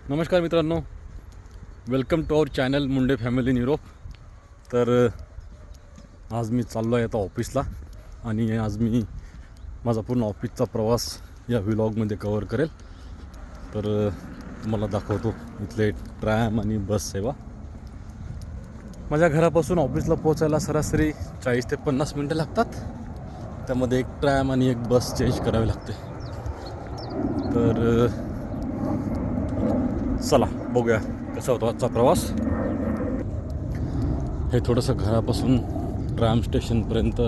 नमस्कार मित्रांनो, welcome to our channel Munde family in Europe. तर आज मी चाललो आहे आता ऑफिसला आणि आज मी माझा पूर्ण ऑफिसचा प्रवास या व्लॉगमध्ये कवर करेल. तर तुम्हाला दाखवतो इथले ट्रॅम आणि बस सेवा. माझ्या घरापासून ऑफिसला पोहोचायला सरासरी 40 ते 50 मिनटं लागतात. त्यामध्ये एक ट्रॅम आणि एक बस चेंज करावी लागते. तर चला बघूया कसा होता आजचा प्रवास. हे थोडंसं घरापासून ट्रॅम स्टेशनपर्यंत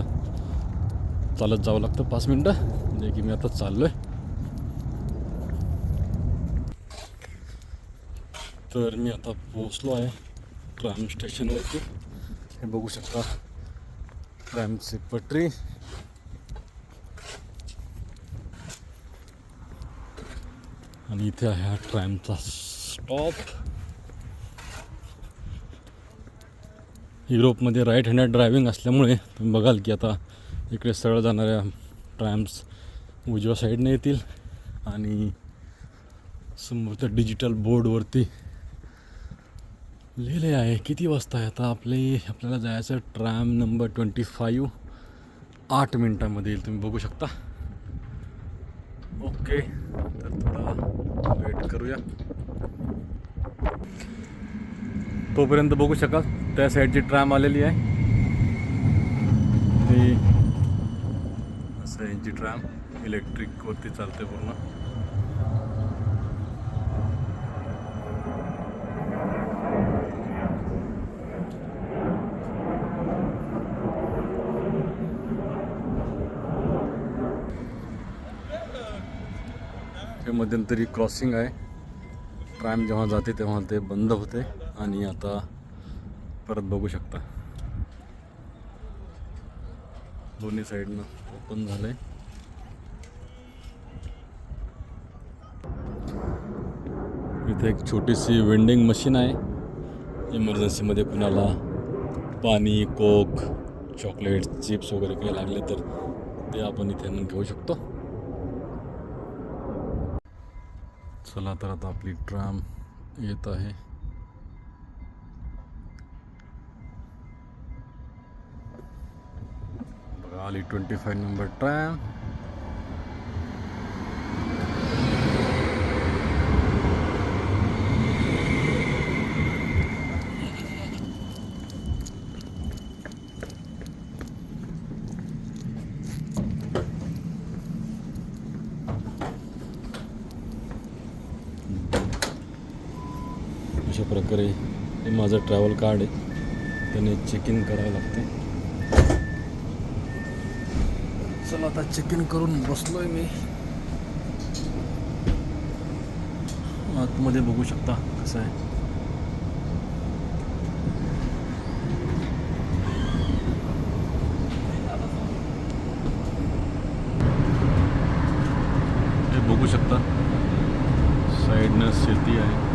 चालत जावं लागतं 5 मिनटं, जे की मी आता चाललो आहे. तर मी आता पोचलो आहे ट्रॅम स्टेशनवरती. हे बघू शकता ट्रॅमची पटरी. आणि इथे आहे हा ट्रॅमचा स्टॉप. युरोपमध्ये राईट हँडेड ड्रायव्हिंग असल्यामुळे तुम्ही बघाल की आता इकडे सरळ जाणाऱ्या ट्रॅम्स उजव्या साईडने येतील आणि समोरच्या डिजिटल बोर्डवरती लिहिले आहे किती वाजता आहे. आता आपल्याला जायचं ट्रॅम नंबर 25 8 मिनटामध्ये येईल. तुम्ही बघू शकता. ओके, तर थोडा वेट करूया. तोपर्यंत बघू शकाल त्या साईडची ट्रॅम आलेली आहे. ही असं यांची ट्रॅम इलेक्ट्रिकवरती चालते पूर्ण. हे मध्यंतरी क्रॉसिंग आहे. ट्रॅम जेव्हा जाते तेव्हा ते बंद होते आणि आता परत बघू शकता दोन्ही साईडनं ओपन झालंय. इथे एक छोटीशी वेंडिंग मशीन आहे. इमर्जन्सीमध्ये कुणाला पाणी, कोक, चॉकलेट, चिप्स वगैरे काही लागले तर ते आपण इथे आणून घेऊ शकतो. चला तर आता आपली ट्रॅम येत आहे. बघा आली 25 नंबर ट्रॅम. अशा प्रकारे हे माझं ट्रॅव्हल कार्ड आहे, त्याने चेक इन करावं लागते. चला आता चेक इन करून बसलोय मी. आतमध्ये बघू शकता कसं आहे. हे बघू शकता साईडनं शेती आहे.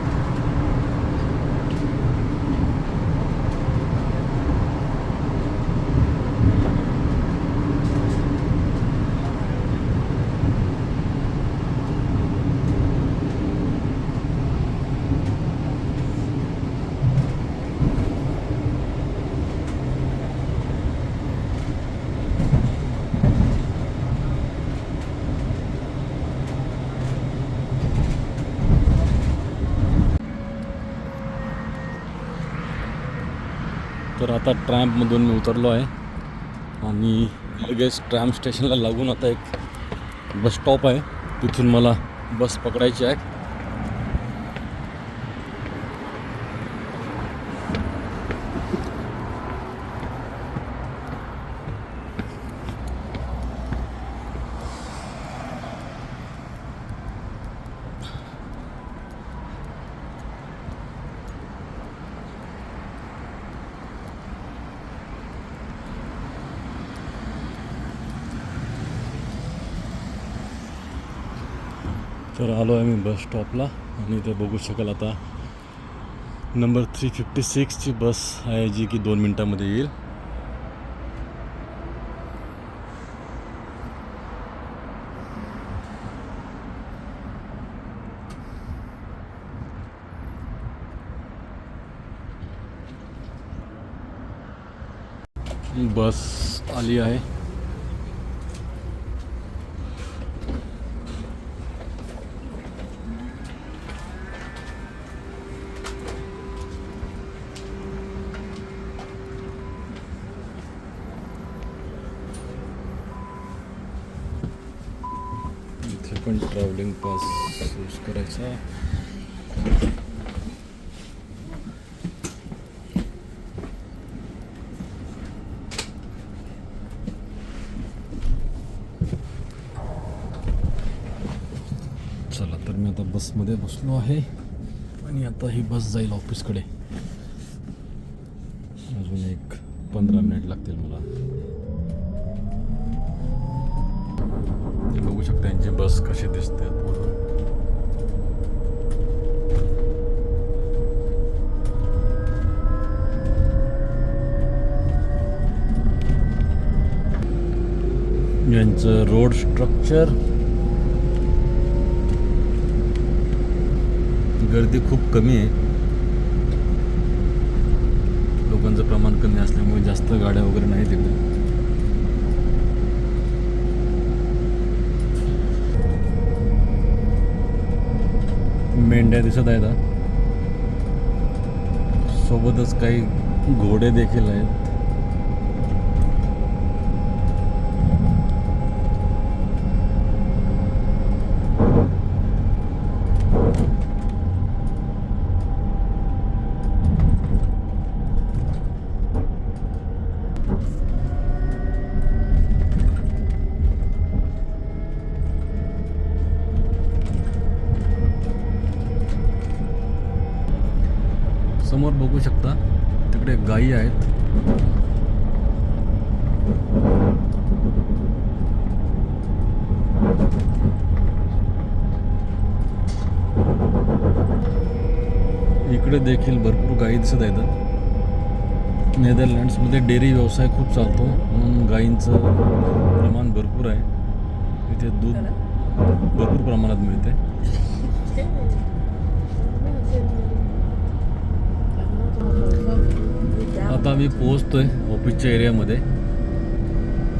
तर आता ट्रॅम्पमधून मी उतरलो आहे आणि लगेच ट्रॅम स्टेशनला लागून आता एक बस स्टॉप आहे. तिथून मला बस पकडायची आहे. तर आलो आहे मी बस स्टॉपला आणि ते बघू शकाल आता नंबर 356ची बस आहे जी की 2 मिनटामध्ये येईल. बस आली आहे. इथे पण ट्रॅव्हलिंग पास यूज करायचा. चला तर मी आता बसमध्ये बसलो आहे आणि आता ही बस जाईल ऑफिसकडे. अजून एक 15 मिनिट लागतील मला. बघू शकता यांची बस कशी दिसते पूर्ण. यांचं रोड स्ट्रक्चर, गर्दी खूप कमी आहे. लोकांचं प्रमाण कमी असल्यामुळे जास्त गाड्या वगैरे नाही तिकडे. मेंढ्या दिसत आहेत. सोबतच काही घोडे देखील आहेत. समोर बघू शकता तिकडे गायी आहेत. इकडे देखील भरपूर गायी दिसत आहेत. नेदरलँड्समध्ये डेअरी व्यवसाय खूप चालतो म्हणून गायींचं प्रमाण भरपूर आहे. इथे दूध भरपूर प्रमाणात मिळते. आता मी पोहोचतोय ऑफिसच्या एरियामध्ये.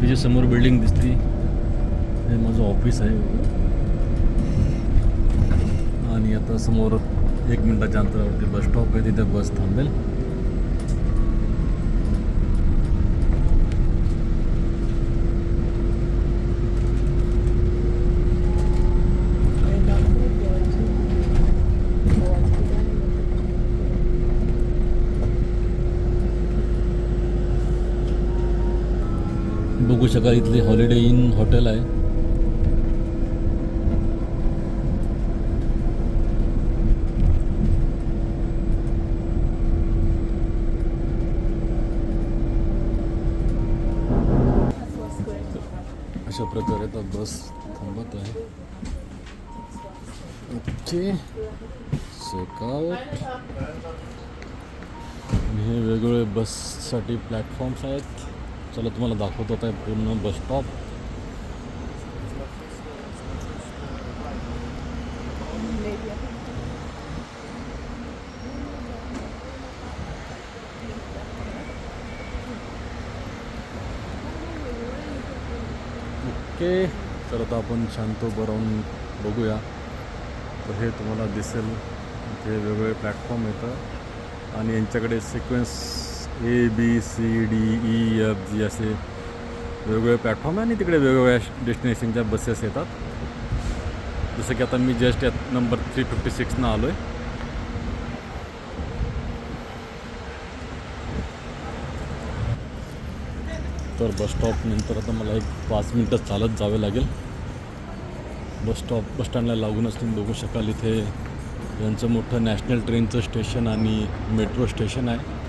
तिची समोर बिल्डिंग दिसती, हे माझं ऑफिस आहे. आणि आता समोर 1 मिनिटाच्या अंतरावरती बस स्टॉप आहे, तिथे बस थांबेल. बघू शकाल इथले हॉलिडे इन हॉटेल आहे. अशा प्रकारे आता बस थांबत आहे. Okay, check out. हे वेगवेगळे बससाठी प्लॅटफॉर्म्स आहेत. चला तुम्हाला दाखवतो आता पूर्ण बस स्टॉप. ओके, तर आता आपण शांत उभं राहून बघूया. तर हे तुम्हाला दिसेल इथे वेगवेगळे प्लॅटफॉर्म येतं आणि यांच्याकडे सिक्वेन्स ABCDEFG असे वेगवेगळे प्लॅटफॉर्म आहे आणि तिकडे वेगवेगळ्या डेस्टिनेशनच्या बसेस येतात. जसं की आता मी जस्ट यात नंबर 356 आलो आहे. तर बस स्टॉप नंतर आता मला एक 5 मिनटं चालत जावे लागेल. बस स्टँडला लागूनच तुम्ही बघू शकाल इथे यांचं मोठं नॅशनल ट्रेनचं स्टेशन आणि मेट्रो स्टेशन आहे.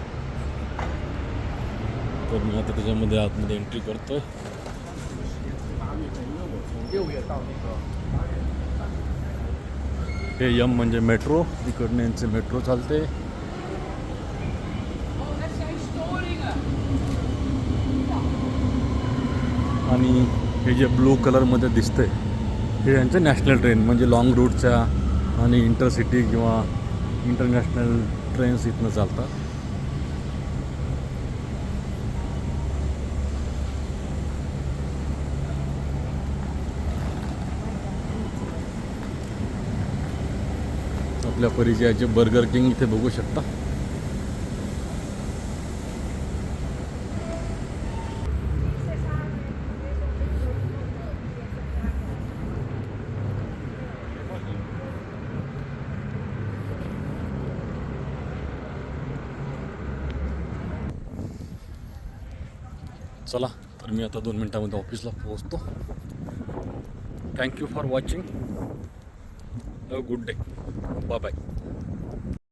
तर मी आता त्याच्यामध्ये आतमध्ये एंट्री करतोय. हे यम म्हणजे मेट्रो, इकडनं यांचे मेट्रो चालते. आणि हे जे ब्लू कलरमध्ये दिसतंय हे यांचं नॅशनल ट्रेन म्हणजे लाँग रूटच्या आणि इंटरसिटी किंवा इंटरनॅशनल ट्रेन्स इथनं चालतात. आपल्या परिचयाचे बर्गर किंग इथे बघू शकता. चला तर मी आता 2 मिनटामध्ये ऑफिसला पोहोचतो. Thank you for watching. Have a good day. Bye bye.